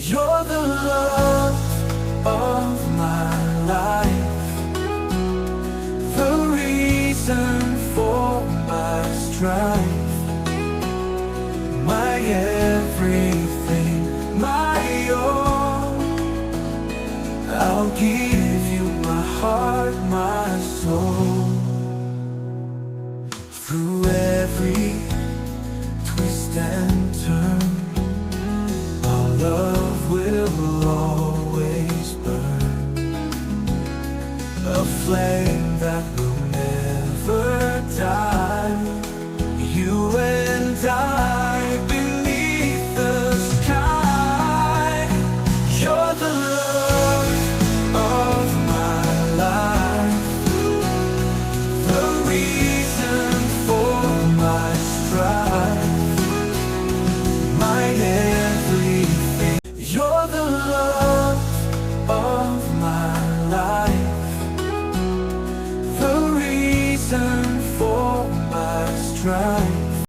You're the love of my life, the reason for my strife, my everything, my all. I'll give you my heart, my soul. Through every twist and turn, our love will always burn, a flame that will never die. You and I beneath the sky. You're the love of my life, the reason for my strife, my everything. You're the love of my life, the reason for my strife.